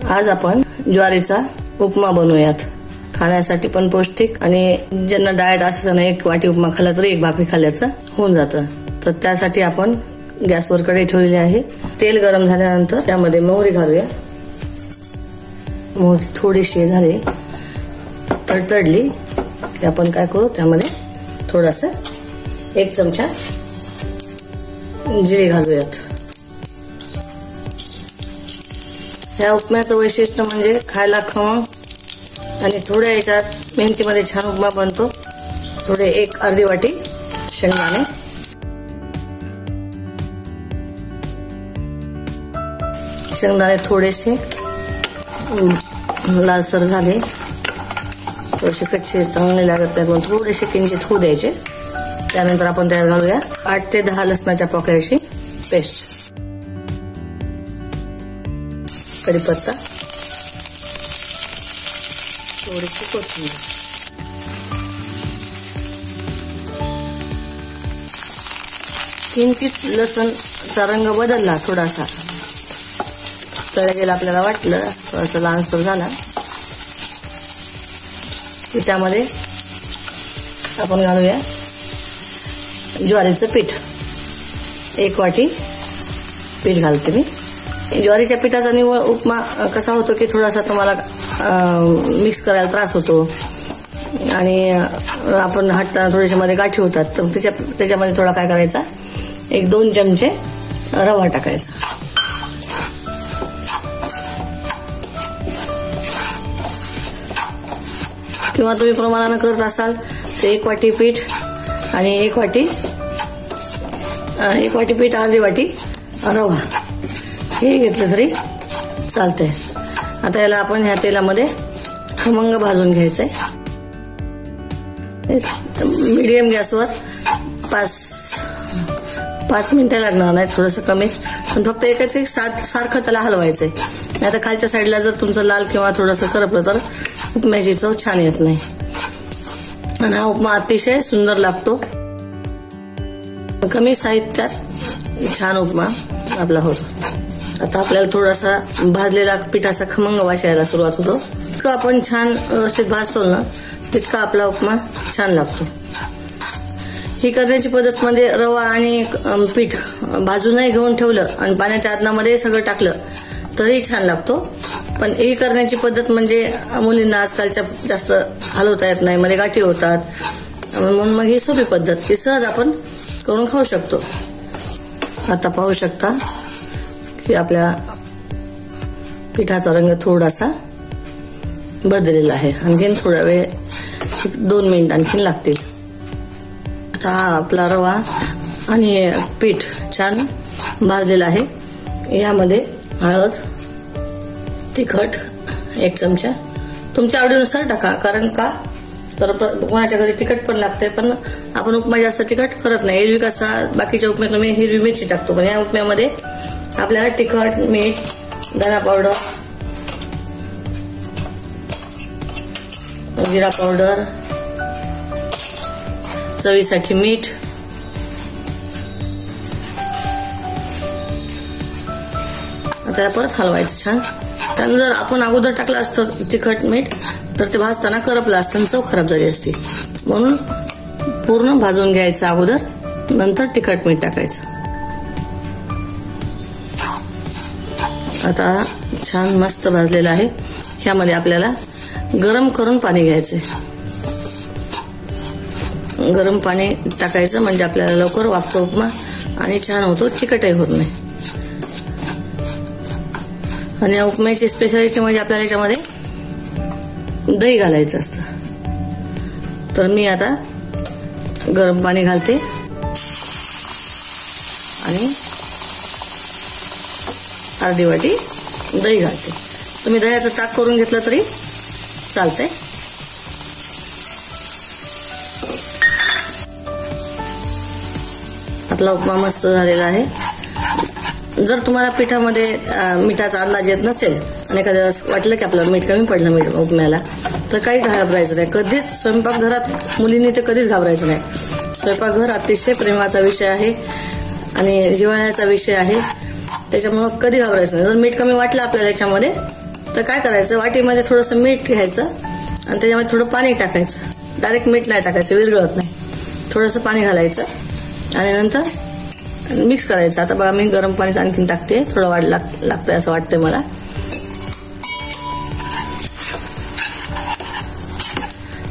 आज आपण ज्वारीचा उपमा बनवूयात. खाण्यासाठी पण पौष्टिक आणि ज्यांना डाएट असतं ना, एक वाटी उपमा खाल्ला तरी एक भाकरी खाल्ल्याचं होऊन जातं. तर त्यासाठी आपण गॅसवर कढई ठेवलेली आहे. तेल गरम झाल्यानंतर त्यामध्ये मोहरी घालूया. मोहरी थोडीशी झाली तडतडली की आपण काय करू, त्यामध्ये थोडासा 1 चमचा जिरे घालूयात. ह्या उपम्याचं वैशिष्ट्य म्हणजे खायला खमंग आणि थोड्या याच्यात मेहनतीमध्ये छान उपमा बनतो. थोडे अर्धी वाटी शेंगदाणे, शेंगदाणे थोडेसे लालसर झाले, थोडेसे कच्चे चांगले लागत नाही, थोडेसे किंचित होऊ द्यायचे. त्यानंतर आपण त्यात घालूया 8 ते 10 लसणाच्या पाकळ्याची पेस्ट, कढीपत्ता, थोडीशी कोथिंबीर, किंचित लसणचा रंग बदलला, थोडासा तळला गेला आपल्याला वाटलं, थोडासा लालसर झाला की त्यामध्ये आपण घालूया ज्वारीचं पीठ. 1 वाटी पीठ घालते मी. ज्वारीच्या पिठाचा निव्वळ उपमा कसा होतो की थोडासा तुम्हाला मिक्स करायला त्रास होतो आणि आपण हटताना थोडेसे मध्ये गाठी होतात. तर त्याच्यामध्ये थोडा काय करायचा, 1-2 चमचे रवा टाकायचा. किंवा तुम्ही प्रमाणाने करत असाल तर 1 वाटी पीठ आणि 1 वाटी पीठ, अर्धी वाटी रवा हे घेतलं तरी चालतंय. आता याला आपण ह्या तेलामध्ये खमंग भाजून घ्यायचंय. मीडियम गॅसवर 5 मिनिटं लागणार नाही, थोडंसं कमीच, पण फक्त एकच सारखं त्याला हलवायचंय. आता खालच्या साईडला जर तुमचं लाल किंवा थोडंसं करपलं तर उपम्याची चव छान येत नाही. आणि हा उपमा अतिशय सुंदर लागतो. कमी साहित्यात छान उपमा आपला होतो. आता आपल्याला थोडासा भाजलेला पिठाचा खमंग वास यायला सुरुवात होतो. इतकं आपण छान व्यवस्थित भाजतो ना, तितका आपला उपमा छान लागतो. ही करण्याची पद्धत म्हणजे रवा आणि पीठ भाजूनही घेऊन ठेवलं आणि पाण्याच्या आदनामध्ये सगळं टाकलं तरी छान लागतो. पण ही करण्याची पद्धत म्हणजे मुलींना आजकालच्या जास्त हलवता येत नाही, मध्ये गाठी होतात, म्हणून मग ही सोपी पद्धत की सहज आपण करून खाऊ शकतो. आता पाहू शकता की आपल्या पिठाचा रंग थोडासा बदललेला आहे. आणखीन थोडा वेळ 2 मिनिट आणखीन लागतील. आता आपला रवा आणि पीठ छान भाजलेला आहे. यामध्ये हळद, तिखट 1 चमचा, तुमच्या आवडीनुसार टाका. कारण का तर कोणाच्या घरी तिखट पण लागते, पण आपण उपमा जास्त तिखट करत नाही. एरवी कसा बाकीच्या उपम्यात तुम्ही हिरवी मिरची टाकतो, पण या उपम्यामध्ये आपल्याला तिखट, मीठ, धना पावडर, जिरा पावडर, चवीसाठी मीठ, आता परत हलवायचं छान. त्यानंतर जर आपण अगोदर टाकलं असतं तिखट, मीठ, तर ते भाजताना करपलं असतं आणि चव खराब झाली असती. म्हणून पूर्ण भाजून घ्यायचं अगोदर, नंतर तिखट, मीठ टाकायचं. आता छान मस्त भाजलेलं आहे. ह्यामध्ये आपल्याला गरम करून पाणी घ्यायचंय. गरम पाणी टाकायचं म्हणजे आपल्याला लवकर वाफतो उपमा आणि छान होतो, चिकटही होत नाही. आणि या उपम्याची स्पेशालिटी म्हणजे आपल्याला याच्यामध्ये दही घालायचं असतं. तर मी आता गरम पाणी घालते आणि अर्धी वाटी दही घालते. तुम्ही दह्याचं ताक करून घेतलं तरी चालतंय. आपला उपमा मस्त झालेला आहे. जर तुम्हाला पिठामध्ये मिठाचा अंदाज येत नसेल आणि एखाद्या वेळेस वाटलं की आपल्याला मीठ कमी पडलं उपम्याला, तर काही घाबरायचं नाही. कधीच स्वयंपाकघरात मुलींनी ते कधीच घाबरायचं नाही. स्वयंपाकघर अतिशय प्रेमाचा विषय आहे आणि जिव्हाळ्याचा विषय आहे. त्याच्यामुळे कधी घाबरायचं नाही. जर मीठ कमी वाटलं आपल्याला याच्यामध्ये तर काय करायचं, वाटीमध्ये थोडंसं मीठ घ्यायचं आणि त्याच्यामध्ये थोडं पाणी टाकायचं. डायरेक्ट मीठ नाही टाकायचं, विरघळत नाही. थोडंसं पाणी घालायचं आणि नंतर मिक्स करायचं. आता बघा मी गरम पाणीच आणखीन टाकते, थोडं वाढ लागतंय असं वाटतंय मला.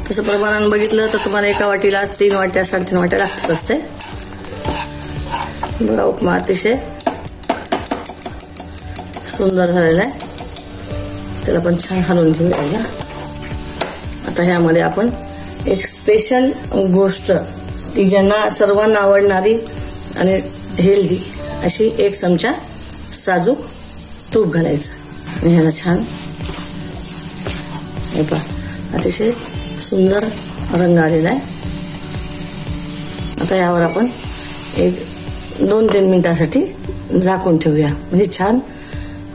तसं प्रमाणानं बघितलं तर तुम्हाला एका वाटीला 3 वाट्या 3.5 वाट्या लागतच असते. बघा उपमा अतिशय सुंदर झालेला आहे. त्याला पण छान हलवून घेऊया. आता ह्यामध्ये आपण एक स्पेशल गोष्ट, ती ज्यांना सर्वांना आवडणारी आणि हेल्दी अशी 1 चमचा साजूक तूप घालायचं आणि ह्याला छान हे पहा अतिशय सुंदर रंग आलेला आहे. आता यावर आपण एक 2-3 मिनिटांसाठी झाकून ठेवूया, म्हणजे छान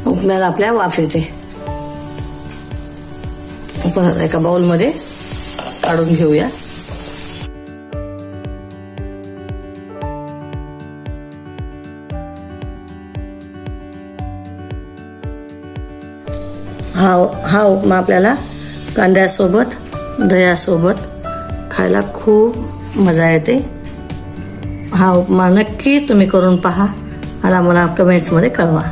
उपम्याला आपल्या वाफ येते. आपण एका बाउलमध्ये काढून घेऊया. हा उपमा आपल्याला कांद्यासोबत दह्यासोबत खायला खूप मजा येते. हा उपमा नक्की तुम्ही करून पहा आणि मला कमेंट्समध्ये कळवा.